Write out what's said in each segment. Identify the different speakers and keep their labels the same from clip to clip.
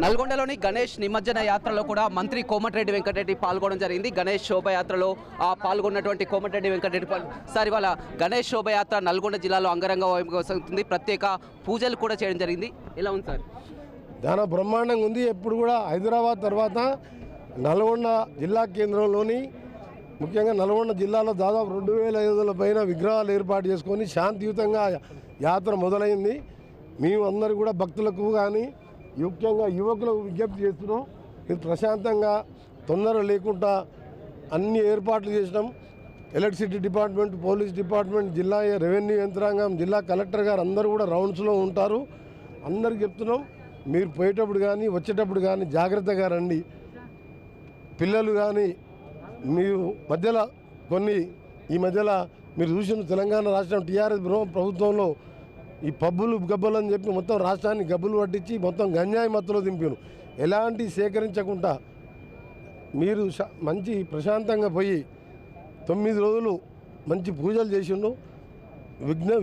Speaker 1: నల్గొండలోని గణేష్ నిమజ్జన యాత్రలో కూడా మంత్రి కోమటిరెడ్డి వెంకటరెడ్డి పాల్గొనడం జరిగింది. గణేష్ శోభయాత్రలో పాల్గొన్నటువంటి కోమటిరెడ్డి వెంకటరెడ్డి సార్ ఇవాళ గణేష్ శోభయాత్ర నల్గొండ జిల్లాలో అంగరంగ వైభవంగా ప్రత్యేక పూజలు కూడా చేయడం జరిగింది. ఎలా ఉంది సార్?
Speaker 2: చాలా బ్రహ్మాండంగా ఉంది. ఎప్పుడు కూడా హైదరాబాద్ తర్వాత నల్గొండ జిల్లా కేంద్రంలోని ముఖ్యంగా నల్గొండ జిల్లాలో దాదాపు 2500 పైన విగ్రహాలు ఏర్పాటు చేసుకొని శాంతియుతంగా యాత్ర మొదలైంది. మేము అందరూ కూడా భక్తులకు కానీ ముఖ్యంగా యువకులకు విజ్ఞప్తి చేస్తున్నాం. ఇది ప్రశాంతంగా తొందర లేకుండా అన్ని ఏర్పాట్లు చేసినాం. ఎలక్ట్రిసిటీ డిపార్ట్మెంట్, పోలీస్ డిపార్ట్మెంట్, జిల్లా రెవెన్యూ యంత్రాంగం, జిల్లా కలెక్టర్ గారు అందరూ కూడా రౌండ్స్లో ఉంటారు. అందరికి చెప్తున్నాం, మీరు పోయేటప్పుడు కానీ వచ్చేటప్పుడు కానీ జాగ్రత్తగా రండి. పిల్లలు కానీ మీరు మధ్యలో ఈ మధ్యలో మీరు చూసిన తెలంగాణ రాష్ట్రం టీఆర్ఎస్ ప్రభుత్వంలో ఈ పబ్బులు గబ్బులు అని చెప్పి మొత్తం రాష్ట్రాన్ని గబ్బులు పట్టించి మొత్తం గంజాయి మత్తులో దింపారు. ఎలాంటి సేకరించకుండా మీరు మంచి ప్రశాంతంగా పోయి 9 రోజులు మంచి పూజలు చేసిండు.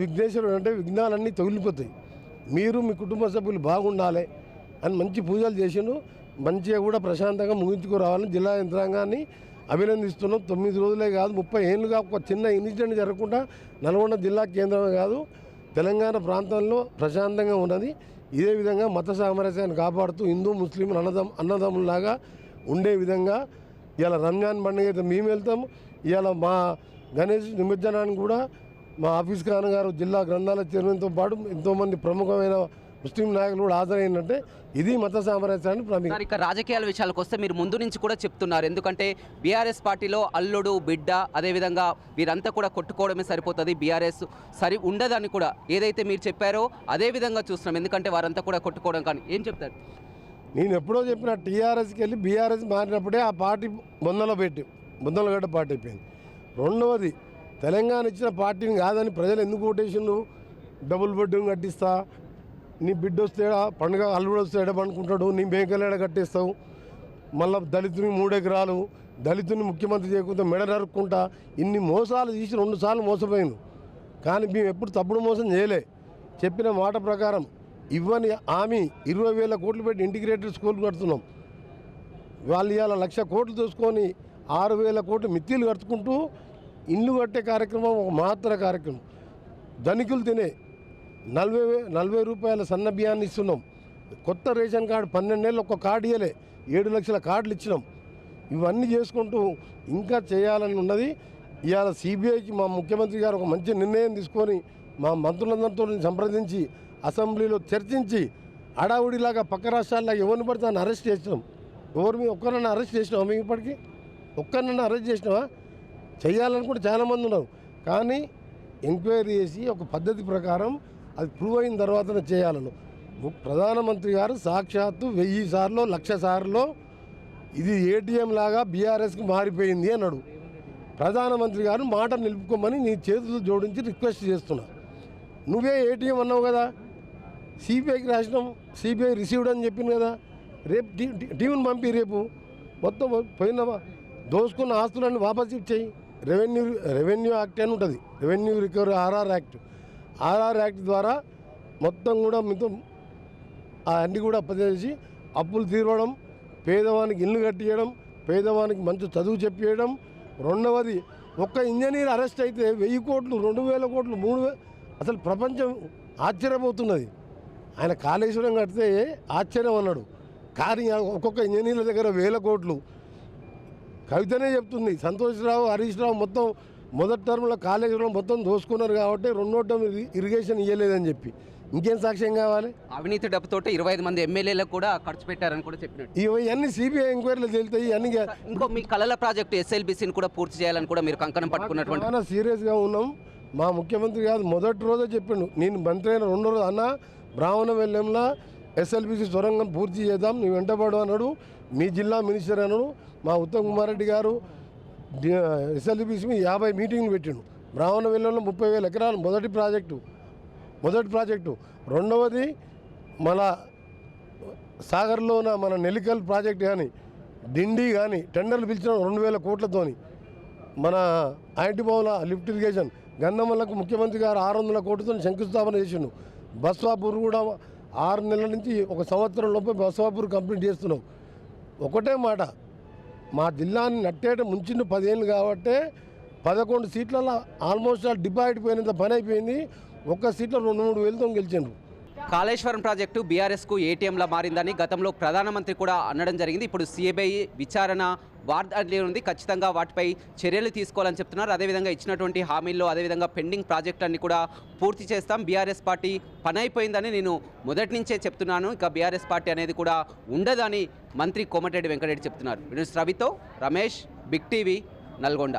Speaker 2: విఘ్నేశ్వరుడు అంటే విఘ్నాలన్నీ తొలిపోతాయి. మీరు మీ కుటుంబ సభ్యులు బాగుండాలి అని మంచి పూజలు చేసిండు. మంచిగా కూడా ప్రశాంతంగా ముగించుకురావాలని జిల్లా యంత్రాంగాన్ని అభినందిస్తున్నాం. 9 రోజులే కాదు, 30 ఏళ్ళుగా ఒక చిన్న ఇన్సిడెంట్ జరగకుండా నల్గొండ జిల్లా కేంద్రమే కాదు తెలంగాణ ప్రాంతంలో ప్రశాంతంగా ఉన్నది. ఇదే విధంగా మత సామరస్యాన్ని కాపాడుతూ హిందూ ముస్లిం అన్నదమ్ములాగా ఉండే విధంగా ఇవాళ రంజాన్ పండుగ అయితే మేము వెళ్తాం. ఇవాళ మా గణేష్ నిమజ్జనానికి కూడా మా ఆఫీస్ ఖాన్ గారు జిల్లా గ్రంథాల చైర్మన్తో పాటు ఎంతోమంది ప్రముఖమైన ముస్లిం నాయకులు కూడా హాజరైందంటే ఇది మత సామరస్యాన్ని ప్రముఖ.
Speaker 1: ఇక రాజకీయాల విషయాలకు వస్తే మీరు ముందు నుంచి కూడా చెప్తున్నారు, ఎందుకంటే బీఆర్ఎస్ పార్టీలో అల్లుడు బిడ్డ అదేవిధంగా వీరంతా కూడా కొట్టుకోవడమే సరిపోతుంది, బీఆర్ఎస్ సరి ఉండదని కూడా ఏదైతే మీరు చెప్పారో అదే విధంగా చూస్తున్నాం. ఎందుకంటే వారంతా కూడా కొట్టుకోవడం కానీ ఏం చెప్తారు?
Speaker 2: నేను ఎప్పుడో చెప్పిన టీఆర్ఎస్కి వెళ్ళి బీఆర్ఎస్ మారినప్పుడే ఆ పార్టీ బొందలగడ్డ పార్టీ అయిపోయింది. రెండవది తెలంగాణ ఇచ్చిన పార్టీని కాదని ప్రజలు ఎందుకు ఓటేసిండు? డబుల్ బెడ్రూమ్ కట్టిస్తా, నీ బిడ్డ వస్తే పండుగ అల్లుడు వస్తే ఎడబడుకుంటాడు, నీ మేకలు కట్టేస్తావు, మళ్ళీ దళితుని 3 ఎకరాలు, దళితుని ముఖ్యమంత్రి చేయకుండా మెడ నరుక్కుంటా, ఇన్ని మోసాలు తీసి 2 సార్లు మోసపోయింది. కానీ మేము ఎప్పుడు తప్పుడు మోసం చేయలే. చెప్పిన మాట ప్రకారం ఇవ్వని హామీ 20,000 కోట్లు పెట్టి ఇంటిగ్రేటెడ్ స్కూల్ కడుతున్నాం. వాళ్ళు ఇవాళ 1,00,000 కోట్లు తీసుకొని 6,000 కోట్లు మిత్తిలు కట్టుకుంటూ ఇల్లు కట్టే కార్యక్రమం ఒక మహత్తర కార్యక్రమం. ధనికులు తినే 40 రూపాయల సన్న బియ్యాన్ని ఇస్తున్నాం. కొత్త రేషన్ కార్డు 12 ఏళ్ళు ఒక్క కార్డు ఇవ్వలే, 7 లక్షల కార్డులు ఇచ్చినాం. ఇవన్నీ చేసుకుంటూ ఇంకా చేయాలని ఉన్నది. ఇవాళ సిబిఐకి మా ముఖ్యమంత్రి గారు ఒక మంచి నిర్ణయం తీసుకొని మా మంత్రులందరితో సంప్రదించి అసెంబ్లీలో చర్చించి హడావుడిలాగా పక్క రాష్ట్రాల్లాగా ఎవరిని పడితే దాన్ని అరెస్ట్ చేసినాం. ఎవరి మీద ఒక్కరన్నా అరెస్ట్ చేసినావా? మేము ఇప్పటికీ ఒక్కరినన్నా అరెస్ట్ చేసినావా? చేయాలనుకుంటే చాలామంది ఉన్నారు. కానీ ఎంక్వైరీ చేసి ఒక పద్ధతి ప్రకారం అది ప్రూవ్ అయిన తర్వాతనే చేయాలను. ప్రధానమంత్రి గారు సాక్షాత్తు 1000 సార్లు 1,00,000 సార్లు ఇది ఏటీఎం లాగా బీఆర్ఎస్కి మారిపోయింది అన్నాడు. ప్రధానమంత్రి గారు మాట నిలుపుకోమని నీ చేతులు జోడించి రిక్వెస్ట్ చేస్తున్నా. నువ్వే ఏటీఎం అన్నావు కదా, సిబిఐకి రాసినాం, సిబిఐ రిసీవ్డ్ అని చెప్పింది కదా. రేపు టీంని పంపి రేపు మొత్తం పోయిన దోసుకున్న ఆస్తులన్నీ వాపస్ ఇచ్చేయి. రెవెన్యూ యాక్ట్ అని ఉంటుంది, రెవెన్యూ రికవరీ ఆర్ఆర్ యాక్ట్ ద్వారా మొత్తం కూడా మీతో అన్నీ కూడా అప్పచేసి అప్పులు తీరవడం, పేదవానికి ఇల్లు కట్టియడం, పేదవానికి మంచి చదువు చెప్పేయడం. రెండవది ఒక్క ఇంజనీర్ అరెస్ట్ అయితే 1000 కోట్లు 2,000 కోట్లు 3,000 అసలు ప్రపంచం ఆశ్చర్యపోతున్నది. ఆయన కాళేశ్వరం కడితే ఆశ్చర్యం అన్నాడు, కానీ ఒక్కొక్క ఇంజనీర్ల దగ్గర 1000 కోట్లు. కవితనే చెప్తుంది, సంతోష్ రావు హరీష్ రావు మొత్తం మొదటి టర్మ్లో కాళేశ్వరం మొత్తం దోసుకున్నారు కాబట్టి 2వ టర్మ్ ఇరిగేషన్ ఇవ్వలేదని చెప్పి ఇంకేం సాక్ష్యం కావాలి?
Speaker 1: అవినీతి డబ్బుతో 25 మంది ఎమ్మెల్యేలకు కూడా ఖర్చు పెట్టారని కూడా చెప్పినట్టు
Speaker 2: ఇవన్నీ సిబిఐ ఎంక్వైరీలు తేలుతాయి. అన్ని
Speaker 1: ఇంకో మీ కళల ప్రాజెక్టు ఎస్ఎల్బిసిని కూడా పూర్తి చేయాలని కూడా మీరు కంకణం పట్టుకున్నటువంటి
Speaker 2: చాలా సీరియస్గా ఉన్నాం. మా ముఖ్యమంత్రి కాదు మొదటి రోజే చెప్పిండు, నేను మంత్రి అయిన 2వ రోజు అన్న బ్రాహ్మణ వెల్లంలో ఎస్ఎల్బిసి సొరంగం పూర్తి చేద్దాం, నువ్వు వెంటబడు అన్నాడు. మీ జిల్లా మినిస్టర్ అన్నాడు. మా ఉత్తమ్ కుమార్ రెడ్డి గారు ఎస్ఎల్బిసి 50 మీటింగ్లు పెట్టిండు. బ్రాహ్మణ వెల్లంలో 30,000 ఎకరాలు మొదటి ప్రాజెక్టు. రెండవది మన సాగర్లో ఉన్న మన నెల్లికల్ ప్రాజెక్ట్ కానీ డిండి కానీ టెండర్లు పిలిచిన 2,000 కోట్లతోని మన ఐటీ భవన్ల లిఫ్ట్ ఇరిగేషన్ గంధమల్లకు ముఖ్యమంత్రి గారు 600 కోట్లతో శంకుస్థాపన చేసిండు. బస్వాపూర్ కూడా 6 నెలల నుంచి 1 సంవత్సరం లోపే బసవాపూర్ కంప్లీట్ చేస్తున్నావు. ఒకటే మాట, మా జిల్లాని నట్టేట ముంచిండు 10 ఏళ్ళు కాబట్టి 11 సీట్లలో ఆల్మోస్ట్ డిపాజిట్ పోయినంత పని అయిపోయింది. ఒక్క సీట్లో 2-3 వేలతో గెలిచిండ్రు.
Speaker 1: కాళేశ్వరం ప్రాజెక్టు బీఆర్ఎస్కు ఏటీఎంలా మారిందని గతంలో ప్రధానమంత్రి కూడా అనడం జరిగింది. ఇప్పుడు సిబిఐ విచారణ వార్తలు ఉంది, ఖచ్చితంగా వాటిపై చర్యలు తీసుకోవాలని చెప్తున్నారు. అదేవిధంగా ఇచ్చినటువంటి హామీల్లో అదేవిధంగా పెండింగ్ ప్రాజెక్టులన్నీ కూడా పూర్తి చేస్తాం. బీఆర్ఎస్ పార్టీ పని అయిపోయిందని నేను మొదటి నుంచే చెప్తున్నాను, ఇక బీఆర్ఎస్ పార్టీ అనేది కూడా ఉండదని మంత్రి కోమటిరెడ్డి వెంకటరెడ్డి చెప్తున్నారు. రవితో రమేష్, బిగ్ టీవీ, నల్గొండ.